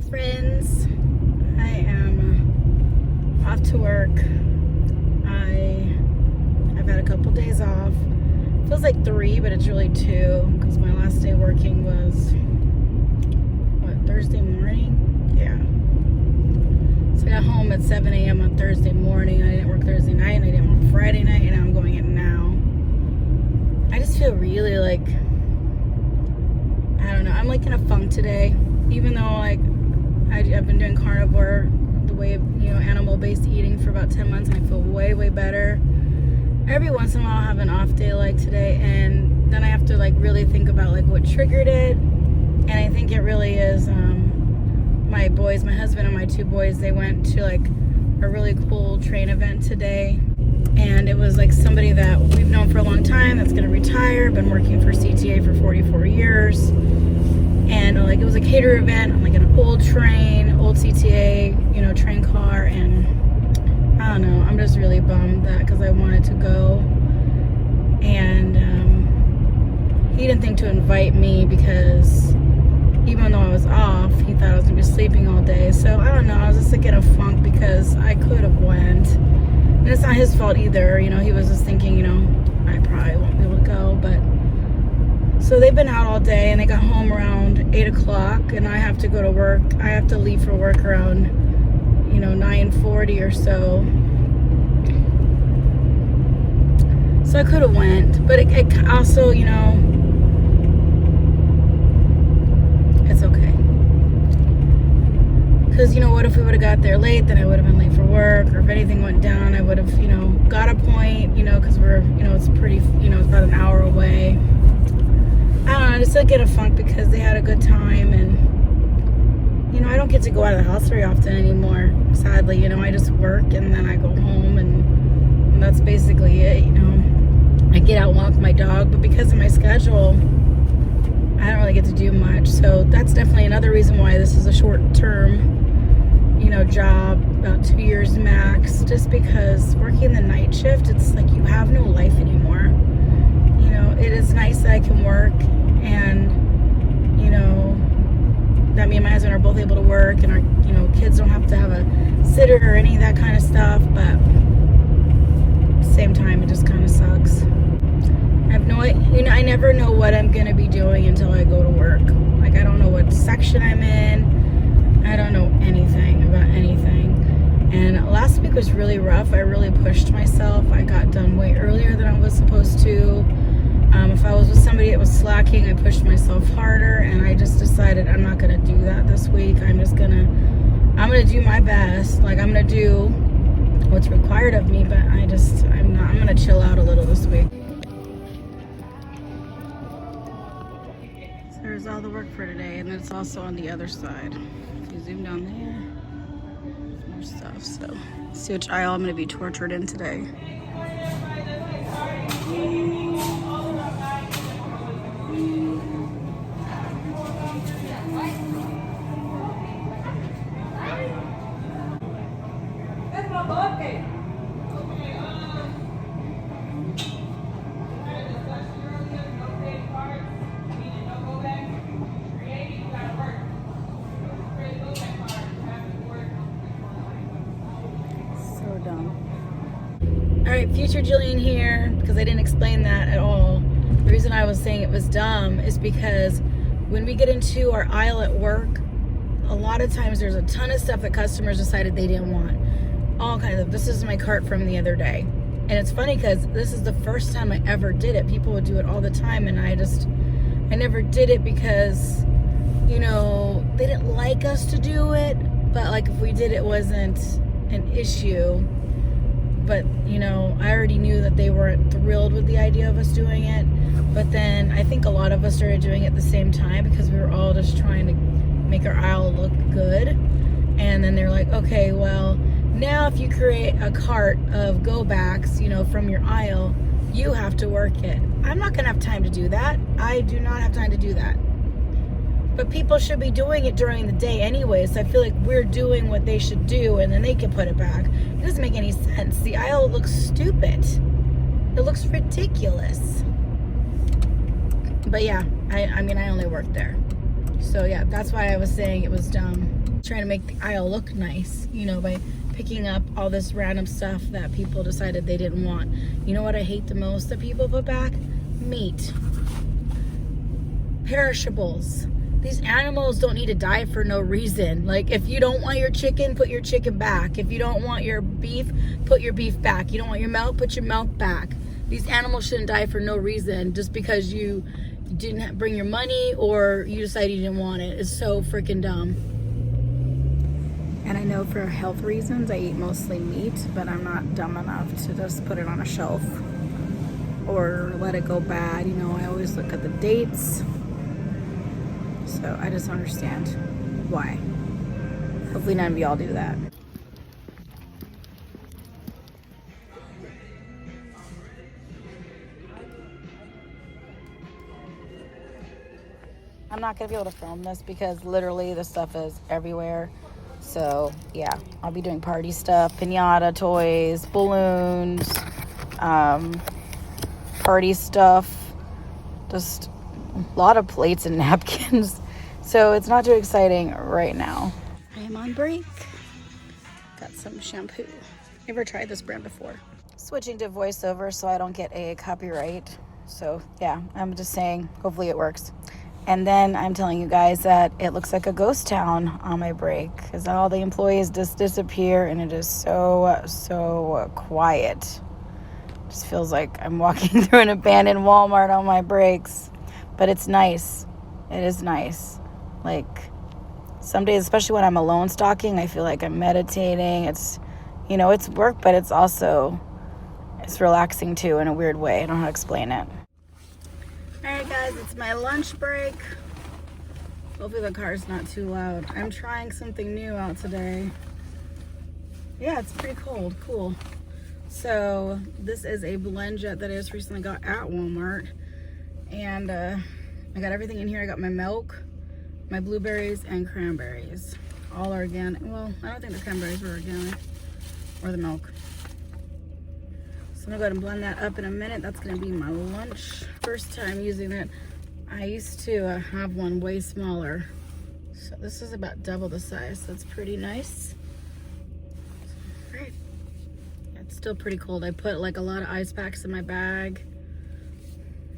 friends. I am off to work. I've had a couple days off. Feels like 3, but it's really 2 because my last day working was Thursday morning? Yeah. So I got home at 7 a.m. on Thursday morning. I didn't work Thursday night and I didn't work Friday night, and I'm going in now. I just feel really like, I don't know, I'm like in a funk today. Even though like I've been doing carnivore, the way, animal-based eating for about 10 months, and I feel way, way better. Every once in a while I'll have an off day like today, and then I have to like really think about like what triggered it. And I think it really is my boys, my husband and my 2 boys, they went to like a really cool train event today. And it was like somebody that we've known for a long time that's going to retire, been working for CTA for 44 years. And like it was a cater event on like an old train, old CTA, train car. And I don't know, I'm just really bummed that because I wanted to go. And he didn't think to invite me because even though I was off, he thought I was going to be sleeping all day. So I don't know, I was just like in a funk because I could have went. And it's not his fault either, he was just thinking, I probably won't be able to go, but. So they've been out all day, and they got home around 8 o'clock, and I have to go to work. I have to leave for work around, 9:40 or so. So I could have went, but it also, it's okay. Because, what if we would have got there late, then I would have been late for work, or if anything went down, I would have, got a point, because we're, it's pretty, it's about an hour away. I don't know, I just like get a funk because they had a good time, and, I don't get to go out of the house very often anymore, sadly, I just work, and then I go home, and that's basically it, I get out and walk my dog, but because of my schedule, I don't really get to do much. So that's definitely another reason why this is a short-term, job, about 2 years max, just because working the night shift, it's like you have no life anymore. It is nice that I can work, and, that me and my husband are both able to work, and our, kids don't have to have a sitter or any of that kind of stuff, but at the same time, it just kind of sucks. I never know what I'm going to be doing until I go to work. Like, I don't know what section I'm in. I don't know anything about anything. And last week was really rough. I really pushed myself. I got done way earlier than I was supposed to. If I was with somebody that was slacking, I pushed myself harder, and I just decided I'm not going to do that this week. I'm going to do my best. Like, I'm going to do what's required of me, but I'm going to chill out a little this week. There's all the work for today, and it's also on the other side. If you zoom down there, more stuff. So, see which aisle I'm going to be tortured in today. Alright, future Jillian here, because I didn't explain that at all. The reason I was saying it was dumb is because when we get into our aisle at work, a lot of times there's a ton of stuff that customers decided they didn't want. All kinds of, this is my cart from the other day. And it's funny because this is the first time I ever did it. People would do it all the time, and I never did it because, they didn't like us to do it. But like if we did, it wasn't an issue. But, I already knew that they weren't thrilled with the idea of us doing it. But then I think a lot of us started doing it at the same time because we were all just trying to make our aisle look good. And then they're like, okay, well, now if you create a cart of go-backs, from your aisle, you have to work it. I'm not going to have time to do that. I do not have time to do that. But people should be doing it during the day anyway, so I feel like we're doing what they should do, and then they can put it back. It doesn't make any sense. The aisle looks stupid. It looks ridiculous. But yeah, I only work there. So yeah, that's why I was saying it was dumb. Trying to make the aisle look nice, you know, by picking up all this random stuff that people decided they didn't want. You know what I hate the most that people put back? Meat. Perishables. These animals don't need to die for no reason. Like, if you don't want your chicken, put your chicken back. If you don't want your beef, put your beef back. You don't want your milk, put your milk back. These animals shouldn't die for no reason just because you didn't bring your money or you decided you didn't want it. It's so freaking dumb. And I know for health reasons I eat mostly meat, but I'm not dumb enough to just put it on a shelf or let it go bad. You know, I always look at the dates. So I just don't understand why. Hopefully none of y'all do that. I'm not gonna be able to film this because literally the stuff is everywhere. So yeah, I'll be doing party stuff, piñata, toys, balloons, party stuff, just a lot of plates and napkins. So it's not too exciting right now. I am on break. Got some shampoo. Never tried this brand before. Switching to voiceover so I don't get a copyright. So yeah, I'm just saying, hopefully it works. And then I'm telling you guys that it looks like a ghost town on my break because all the employees just disappear and it is so quiet. Just feels like I'm walking through an abandoned Walmart on my breaks. But it's nice. It is nice. Like, some days, especially when I'm alone stalking, I feel like I'm meditating. It's, you know, it's work, but it's also, it's relaxing too in a weird way. I don't know how to explain it. All right, guys, it's my lunch break. Hopefully the car's not too loud. I'm trying something new out today. Yeah, it's pretty cold. Cool. So this is a blend jet that I just recently got at Walmart. And I got everything in here. I got my milk, my blueberries, and cranberries. All organic. Well, I don't think the cranberries were organic. Or the milk. So I'm gonna go ahead and blend that up in a minute. That's gonna be my lunch. First time using it. I used to have one way smaller. So this is about double the size. That's pretty nice. Great. It's still pretty cold. I put like a lot of ice packs in my bag.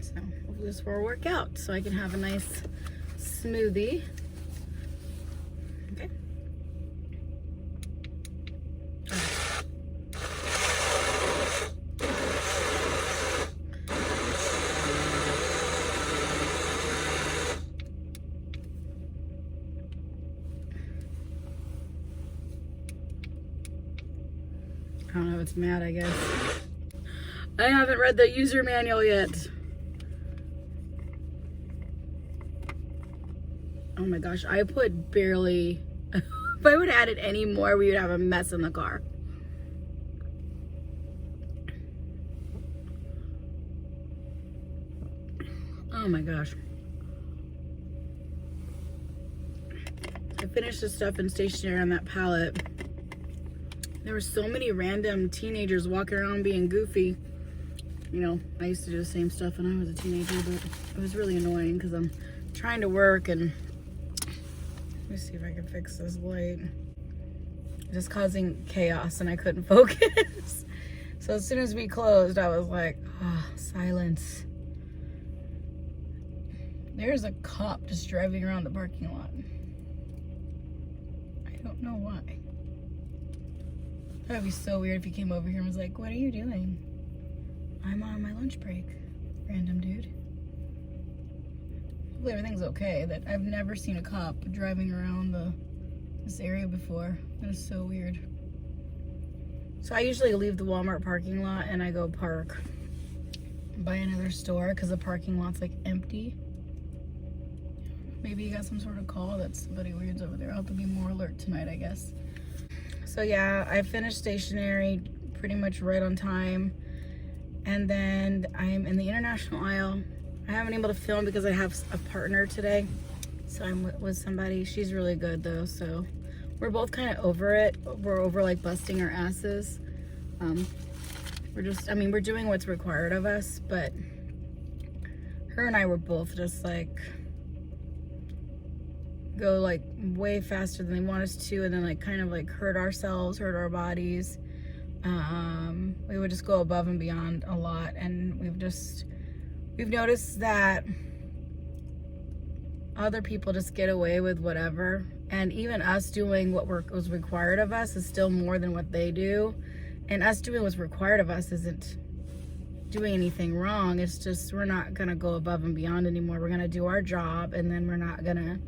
So hopefully this will work out so I can have a nice smoothie. Okay. I don't know, it's mad, I guess. I haven't read the user manual yet. Oh my gosh, I put barely, if I would have added any more, we would have a mess in the car. Oh my gosh. I finished the stuff in stationery on that pallet. There were so many random teenagers walking around being goofy. You know, I used to do the same stuff when I was a teenager, but it was really annoying because I'm trying to work and let me see if I can fix this light. Just causing chaos and I couldn't focus. So as soon as we closed, I was like, oh, silence. There's a cop just driving around the parking lot. I don't know why. That would be so weird if he came over here and was like, what are you doing? I'm on my lunch break, random dude. Hopefully everything's okay. That I've never seen a cop driving around this area before. That is so weird. So I usually leave the Walmart parking lot and I go park by another store because the parking lot's like empty. Maybe you got some sort of call that somebody weird's over there. I'll have to be more alert tonight, I guess. So yeah, I finished stationery pretty much right on time. And then I'm in the international aisle. I haven't been able to film because I have a partner today. So I'm with somebody. She's really good though. So we're both kind of over it. We're over like busting our asses. We're doing what's required of us, but her and I were both just like, go like way faster than they want us to, and then like kind of like hurt ourselves, hurt our bodies. We would just go above and beyond a lot, and we've noticed that other people just get away with whatever, and even us doing what was required of us is still more than what they do. And us doing what's required of us isn't doing anything wrong. It's just we're not gonna go above and beyond anymore. We're gonna do our job, and then we're not gonna,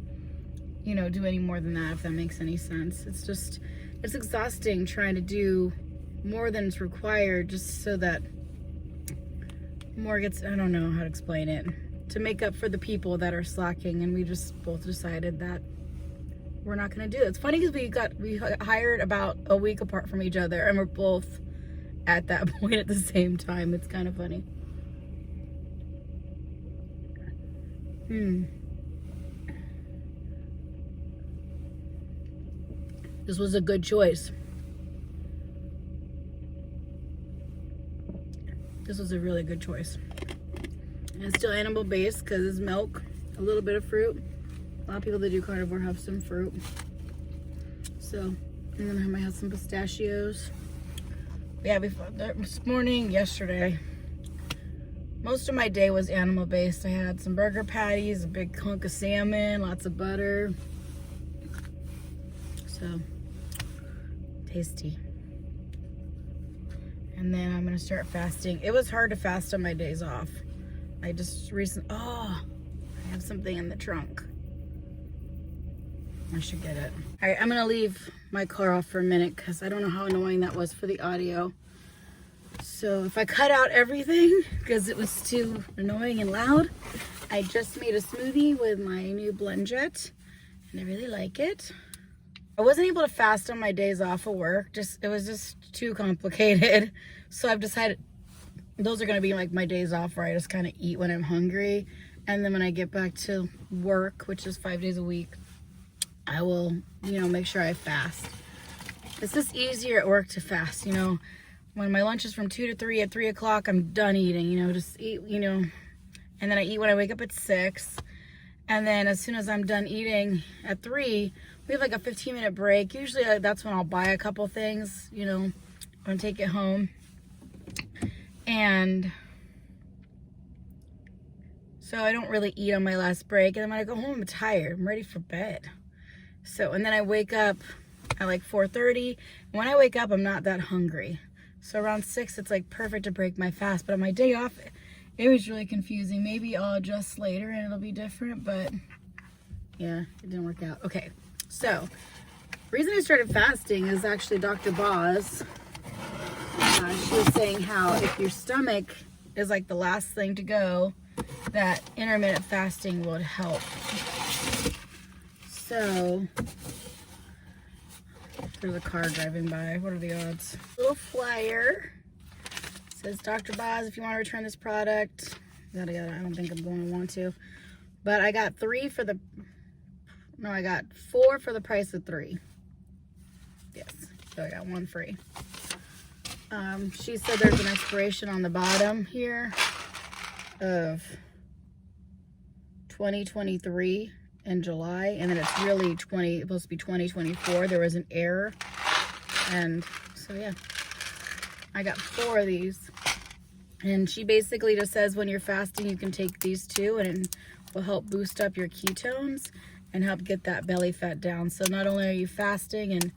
you know, do any more than that, if that makes any sense. It's exhausting trying to do more than is required just so that more gets, I don't know how to explain it, to make up for the people that are slacking. And we just both decided that we're not going to do it. It's funny because we hired about a week apart from each other, and we're both at that point at the same time. It's kind of funny. This was a good choice. This was a really good choice. And it's still animal based because it's milk, a little bit of fruit. A lot of people that do carnivore have some fruit. So, and then I might have some pistachios. Yeah, this morning, yesterday, most of my day was animal based. I had some burger patties, a big hunk of salmon, lots of butter. So, tasty. And then I'm gonna start fasting. It was hard to fast on my days off. I just I have something in the trunk. I should get it. All right, I'm gonna leave my car off for a minute because I don't know how annoying that was for the audio. So if I cut out everything because it was too annoying and loud, I just made a smoothie with my new blend jet, and I really like it. I wasn't able to fast on my days off of work. It was just too complicated. So I've decided those are gonna be like my days off where I just kind of eat when I'm hungry. And then when I get back to work, which is 5 days a week, I will, you know, make sure I fast. It's just easier at work to fast, you know. When my lunch is from 2 to 3, at 3 o'clock, I'm done eating, you know, just eat, you know. And then I eat when I wake up at 6. And then as soon as I'm done eating at 3, we have like a 15-minute break. Usually that's when I'll buy a couple things, you know, and take it home. And so I don't really eat on my last break. And then when I go home, I'm tired. I'm ready for bed. So, and then I wake up at like 4:30. When I wake up, I'm not that hungry. So around 6, it's like perfect to break my fast. But on my day off, it was really confusing. Maybe I'll adjust later and it'll be different, but yeah, it didn't work out. Okay, so the reason I started fasting is actually Dr. Boz. She was saying how if your stomach is like the last thing to go, that intermittent fasting would help. So there's a car driving by. What are the odds? Little flyer. It says, Dr. Boz, if you want to return this product, yada yada. I don't think I'm going to want to. But I got 4 for the price of 3. Yes, so I got 1 free. She said there's an expiration on the bottom here of 2023 in July, and then it's really supposed to be 2024. There was an error, and so yeah, I got 4 of these. And she basically just says when you're fasting, you can take these 2, and it will help boost up your ketones and help get that belly fat down. So not only are you fasting and,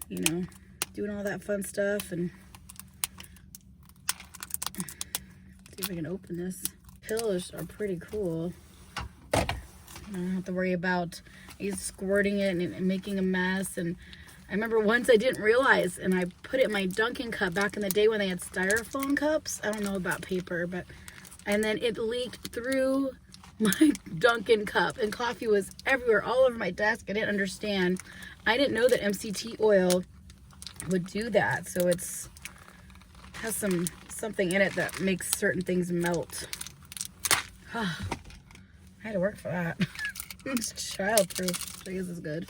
you know, doing all that fun stuff, and see if I can open this. Pills are pretty cool. I don't have to worry about squirting it and making a mess. And I remember once I didn't realize, and I put it in my Dunkin' cup back in the day when they had styrofoam cups. I don't know about paper, and then it leaked through my Dunkin' cup, and coffee was everywhere, all over my desk. I didn't understand. I didn't know that MCT oil would do that. So has something in it that makes certain things melt. I had to work for that. It's childproof. So this is good.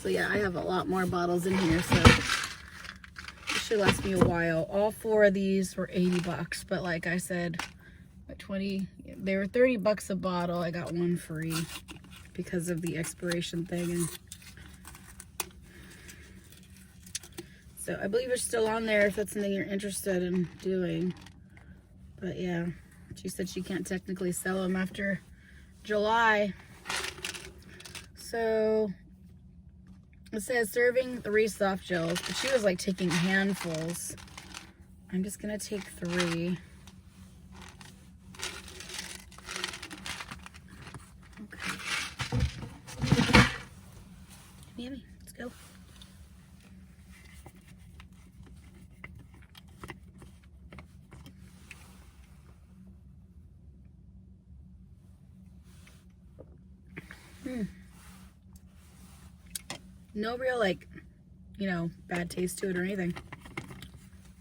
So yeah, I have a lot more bottles in here, so it should last me a while. All 4 of these were $80, but like I said, at 20, they were $30 a bottle. I got 1 free. because of the expiration thing. And so I believe they're still on there if that's something you're interested in doing. But yeah, she said she can't technically sell them after July. So it says serving 3 soft gels, but she was like taking handfuls. I'm just gonna take 3. Okay. Yummy, let's go. No real, like, you know, bad taste to it or anything.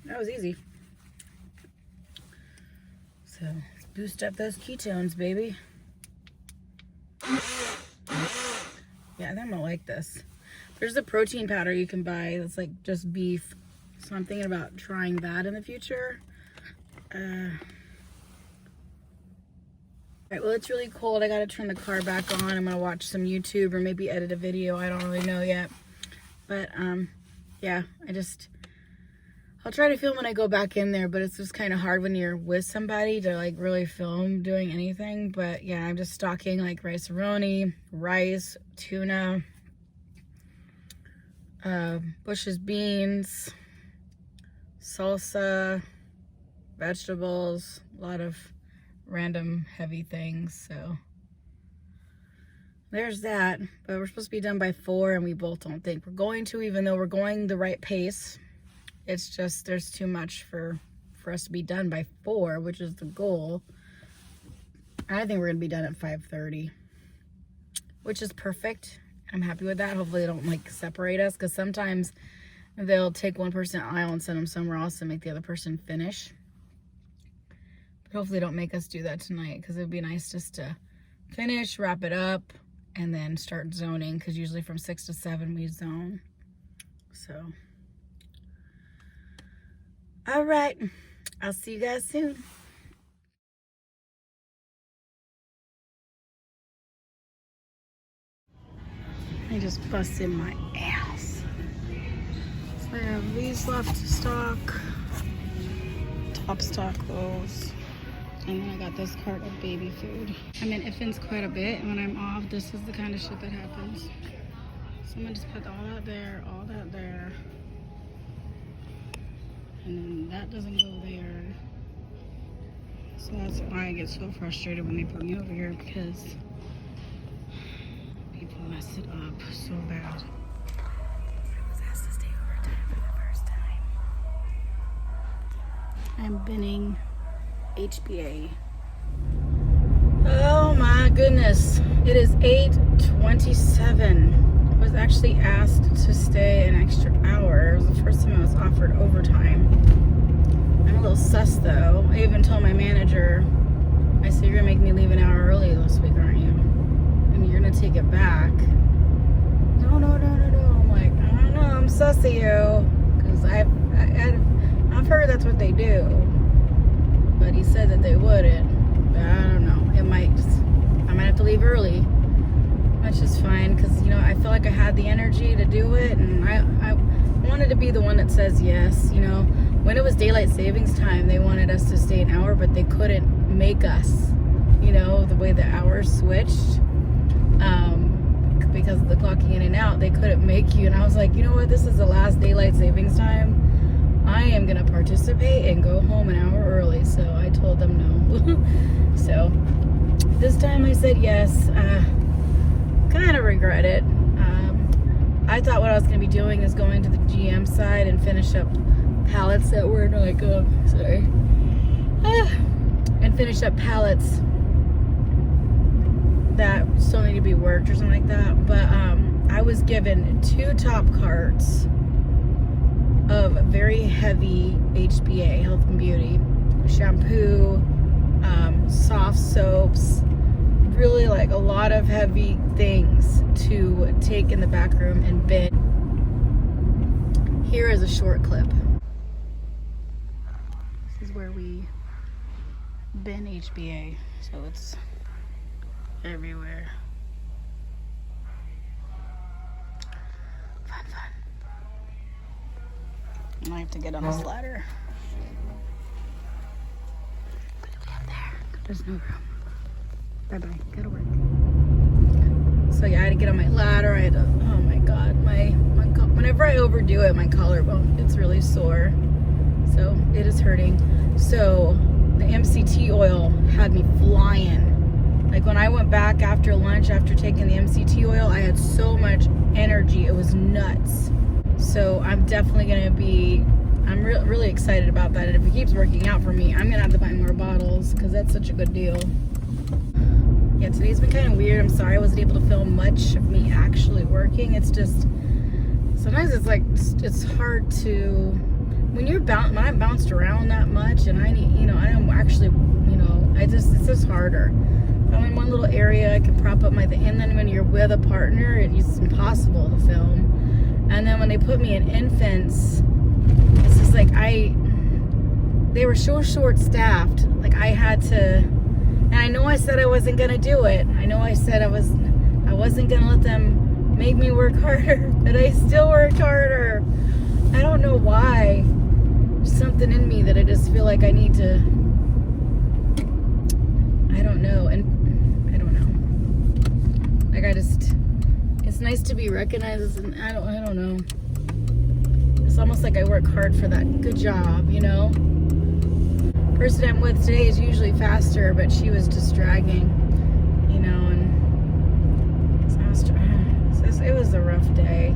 That was easy. So, let's boost up those ketones, baby. Yeah, I think I'm gonna like this. There's a protein powder you can buy that's like just beef. So I'm thinking about trying that in the future. Alright, well, it's really cold. I gotta turn the car back on. I'm gonna watch some YouTube or maybe edit a video. I don't really know yet. But, yeah, I'll try to film when I go back in there, but it's just kind of hard when you're with somebody to, like, really film doing anything. But, yeah, I'm just stocking, like, rice-a-roni, rice, tuna, Bush's beans, salsa, vegetables, a lot of random heavy things. So there's that. But we're supposed to be done by 4, and we both don't think we're going to, even though we're going the right pace. It's just there's too much for us to be done by 4, which is the goal. I think we're gonna be done at 5:30, which is perfect. I'm happy with that. Hopefully they don't like separate us, because sometimes they'll take one person aisle and send them somewhere else and make the other person finish. But hopefully they don't make us do that tonight, because it would be nice just to finish, wrap it up, and then start zoning, because usually from 6 to 7 we zone. So, all right, I'll see you guys soon. I just busted my ass. So I have these left to stock, top stock those, and then I got this cart of baby food. I'm in Iffins quite a bit, and when I'm off, this is the kind of shit that happens. So I'm gonna just put all that there, and then that doesn't go there. So that's why I get so frustrated when they put me over here, because people mess it up so bad. I was asked to stay overtime for the first time. I'm binning HBA. Oh my goodness. It is 8:27. I was actually asked to stay an extra hour. It was the first time I was offered overtime. I'm a little sus though. I even told my manager, I said, you're gonna make me leave an hour early this week, aren't you? And you're gonna take it back. No. I'm like, I don't know, I'm sus of you. Because I've heard that's what they do. But he said that they wouldn't. But I don't know. I might have to leave early. Which is fine, because, you know, I feel like I had the energy to do it. And I wanted to be the one that says yes, you know. When it was daylight savings time, they wanted us to stay an hour, but they couldn't make us, you know, the way the hours switched. Because of the clocking in and out, they couldn't make you. And I was like, you know what, this is the last daylight savings time. I am gonna participate and go home an hour early. So I told them no. So this time I said yes. Kind of regret it. I thought what I was gonna be doing is going to the GM side and finish up pallets that were like, and finish up pallets that still need to be worked or something like that. But I was given 2 top carts of very heavy HBA, health and beauty, shampoo, soft soaps, really like a lot of heavy things to take in the back room and bin. Here is a short clip. This is where we bin HBA, so it's everywhere. And I have to get on this ladder. What do we have there? There's no room. Bye-bye. Go to work. So yeah, I had to get on my ladder. I had to, oh my God, whenever I overdo it, my collarbone gets really sore. So it is hurting. So the MCT oil had me flying. Like when I went back after lunch, after taking the MCT oil, I had so much energy. It was nuts. So I'm definitely going to be, I'm really excited about that. And if it keeps working out for me, I'm going to have to buy more bottles because that's such a good deal. Yeah, today's been kind of weird. I'm sorry I wasn't able to film much of me actually working. It's just, sometimes it's like, it's hard to, when I'm bounced around that much and I need, I am actually, it's just harder. If I'm in one little area, I can prop up my thing. And then when you're with a partner, it's impossible to film. And then when they put me in infants, it's just like they were so short-staffed. Like I had to, and I know I said I wasn't gonna do it. I know I said I wasn't gonna let them make me work harder, but I still worked harder. I don't know why. There's something in me that I just feel like I need to, I don't know, and I don't know. Like it's nice to be recognized, and I don't know. It's almost like I work hard for that good job, Person I'm with today is usually faster, but she was just dragging, and so it was a rough day.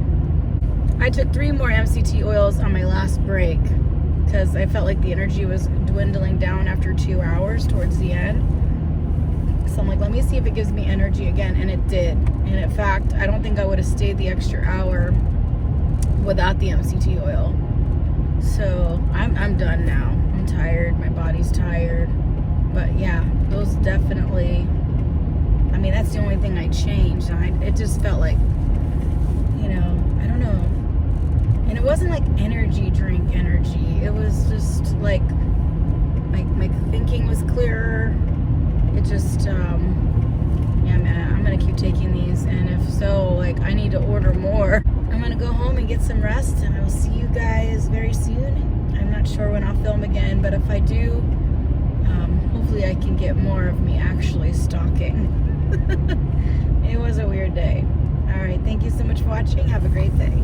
I took 3 more MCT oils on my last break because I felt like the energy was dwindling down after 2 hours towards the end. So I'm like, let me see if it gives me energy again, and it did. And in fact, I don't think I would have stayed the extra hour without the MCT oil. So I'm done now. I'm tired. My body's tired. But yeah, those definitely. I mean, that's the only thing I changed. It just felt like, I don't know. And it wasn't like energy drink energy. It was just like my thinking was clearer. It just, yeah, man, I'm gonna keep taking these, and if so, like, I need to order more. I'm gonna go home and get some rest, and I will see you guys very soon. I'm not sure when I'll film again, but if I do, hopefully I can get more of me actually stalking. It was a weird day. All right, thank you so much for watching. Have a great day.